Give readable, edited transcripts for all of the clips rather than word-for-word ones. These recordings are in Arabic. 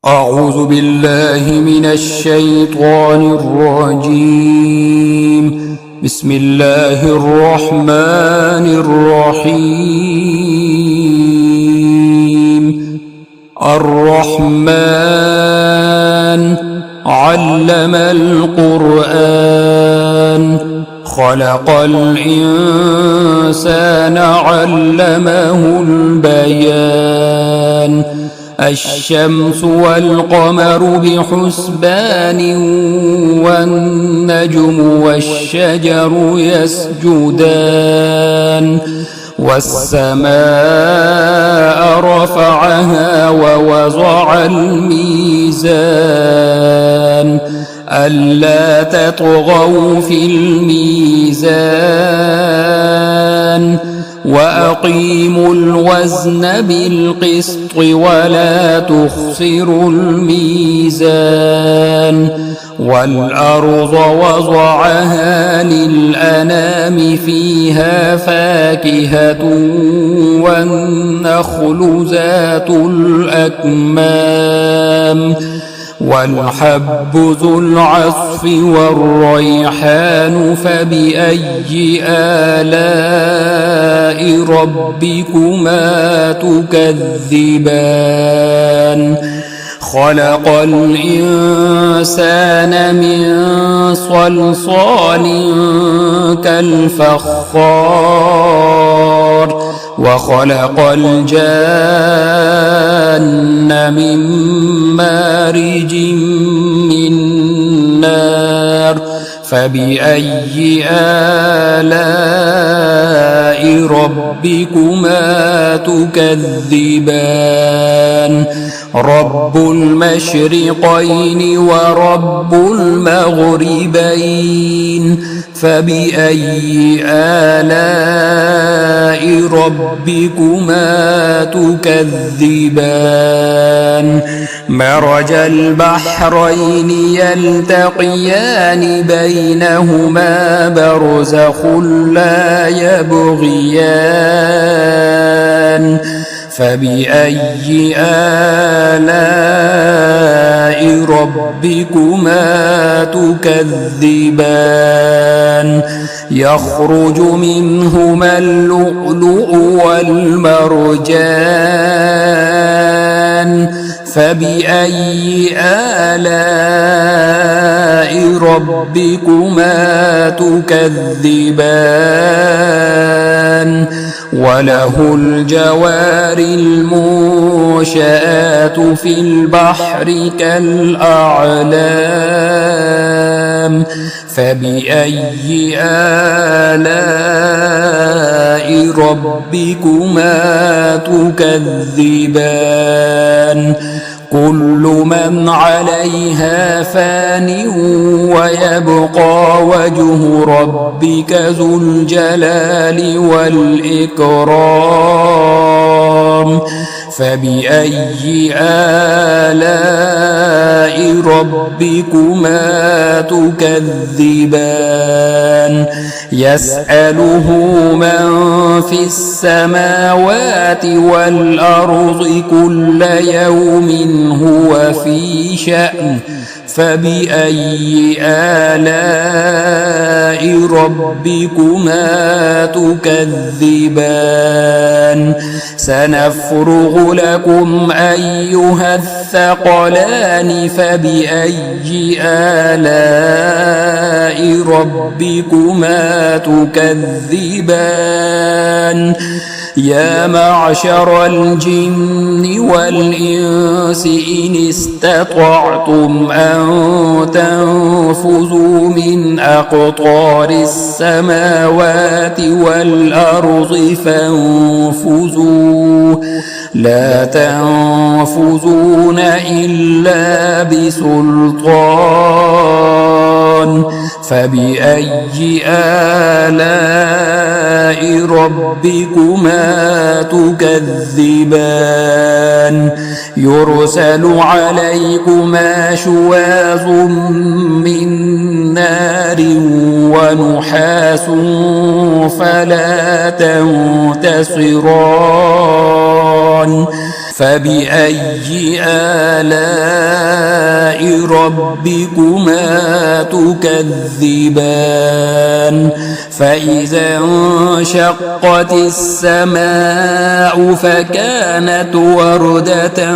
أعوذ بالله من الشيطان الرجيم. بسم الله الرحمن الرحيم. الرحمن علم القرآن، خلق الإنسان علمه البيان. الشمس والقمر بحسبان، والنجم والشجر يسجدان. والسماء رفعها ووضع الميزان، ألا تطغوا في الميزان، وأقيموا الوزن بالقسط ولا تخسروا الميزان. والأرض وضعها للأنام، فيها فاكهة والنخل ذات الأكمام، والحب ذو العصف والريحان. فبأي آلاء ربكما تكذبان؟ خلق الإنسان من صلصال كالفخار، وخلق الجان من مارج من نار. فبأي آلاء ربكما تكذبان؟ رب المشرقين ورب المغربين. فبأي آلاء ربكما تكذبان؟ مرج البحرين يلتقيان، بينهما برزخ لا يبغيان. فبأي آلاء ربكما تكذبان؟ يخرج منهما اللؤلؤ والمرجان. فبأي آلاء ربكما تكذبان؟ وله الجوار المنشآت في البحر كالأعلام. فبأي آلاء ربكما تكذبان؟ كل من عليها فان، ويبقى وجه ربك ذو الجلال والإكرام. فبأي آلاء ربكما تكذبان؟ يسأله من في السماوات والأرض كل يوم هو في شأن. فبأي آلاء ربكما تكذبان؟ سنفرغ لكم أيها الثقلان. فبأي آلاء ربكما تكذبان؟ يا معشر الجن والإنس إن استطعتم أن تنفذوا من أقطار السماوات والأرض فانفذوا، لا تنفذون إلا بسلطان. فبأي آلاء ربكما تكذبان؟ يرسل عليكما شواظ من نار ونحاس فلا تنتصران. فبأي آلاء ربكما تكذبان فإذا انشقت السماء فكانت وردة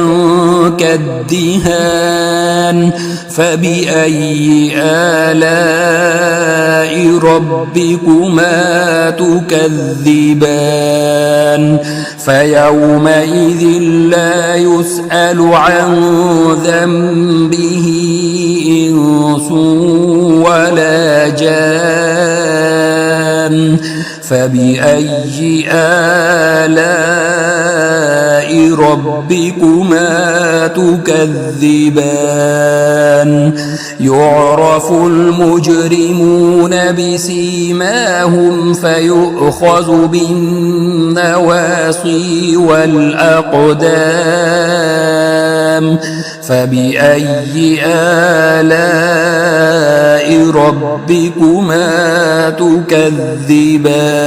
كالدهان فبأي آلاء ربكما تكذبان فيومئذ لا يسأل عن ذنبه إنس ولا جان فبأي آلاء ربكما تكذبان يعرف المجرمون بسيماهم فيؤخذ بالنواصي والأقدام فبأي آلاء ربكما تكذبان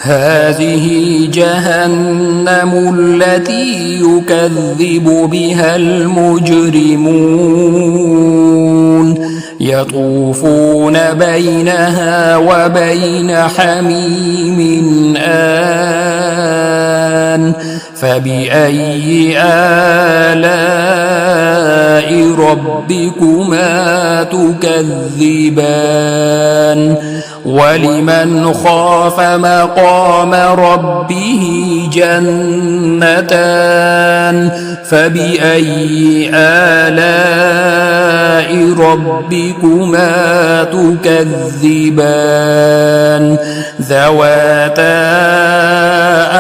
هذه جهنم التي يكذب بها المجرمون يطوفون بينها وبين حميم آن فبأي آلاء ربكما تكذبان ولمن خاف مقام ربه جنتان فبأي آلاء ربكما تكذبان ذواتا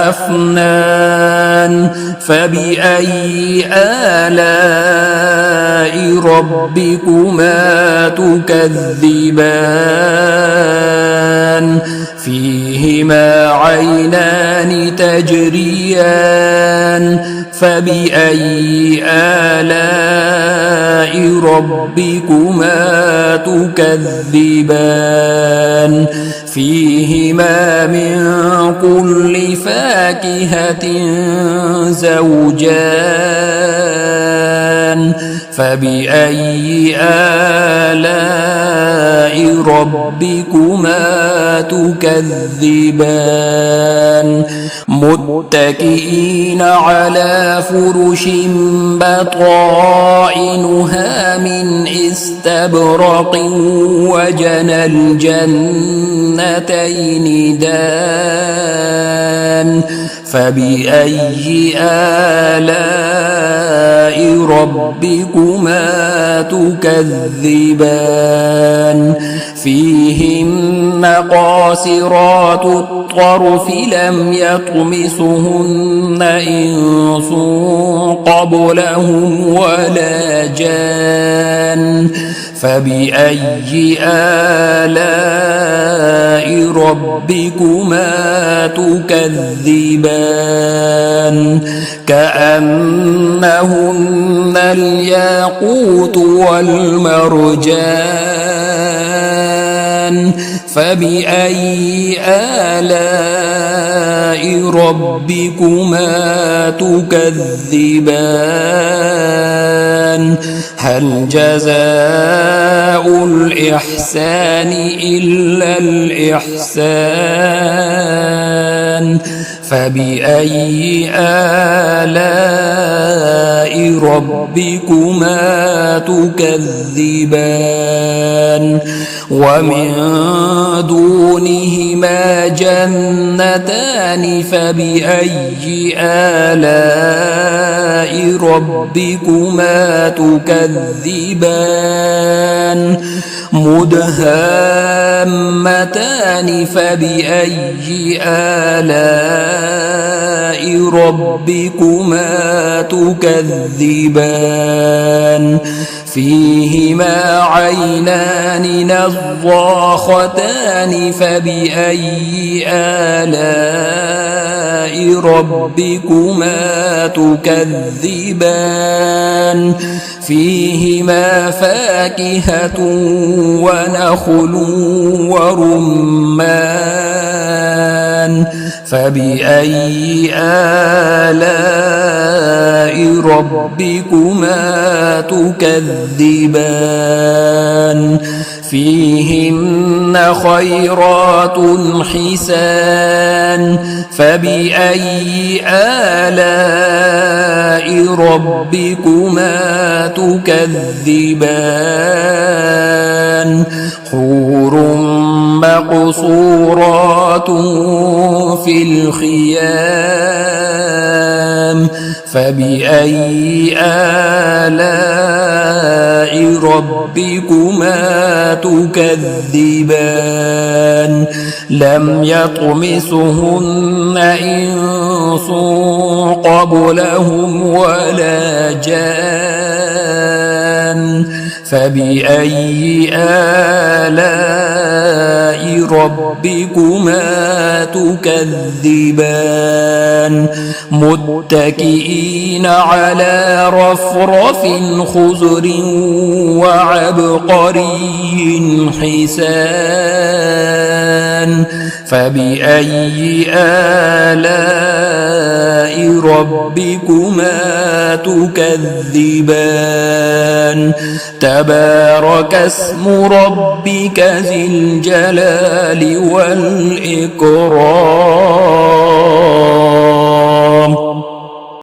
أفنان فبأي آلاء ربكما تكذبان فيهما عينان تجريان فبأي آلاء ربكما تكذبان فيهما من كل فاكهة زوجان فبأي آلاء ربكما تكذبان متكئين على فرش بطائنها من استبرق وجنى الجنتين دان فبأي آلاء ربكما تكذبان فيهن قاصرات الطرف لم يطمثهن إنس قبلهم ولا جان فبأي آلاء ربكما تكذبان كأنهن الياقوت والمرجان فبأي آلاء ربكما تكذبان هل جزاء الإحسان إلا الإحسان فبأي آلاء ربكما تكذبان ومن دونهما جنتان فبأي آلاء ربكما تكذبان مدهامتان فبأي آلاء ربكما تكذبان فيهما عينان نضاختان فبأي آلاء ربكما تكذبان فيهما فاكهة ونخل ورمان فبأي آلاء ربكما تكذبان فيهن خيرات حسان فبأي آلاء ربكما تكذبان حور مقصورات في الخيام فبأي آلاء ربكما تكذبان لم يطمثهن إنس قبلهم ولا جان فبأي آلاء ربكما تكذبان متكئين على رفرف خضر وعبقري حسان فبأي آلاء ربكما تكذبان تبارك اسم ربك ذي الجلال والإكرام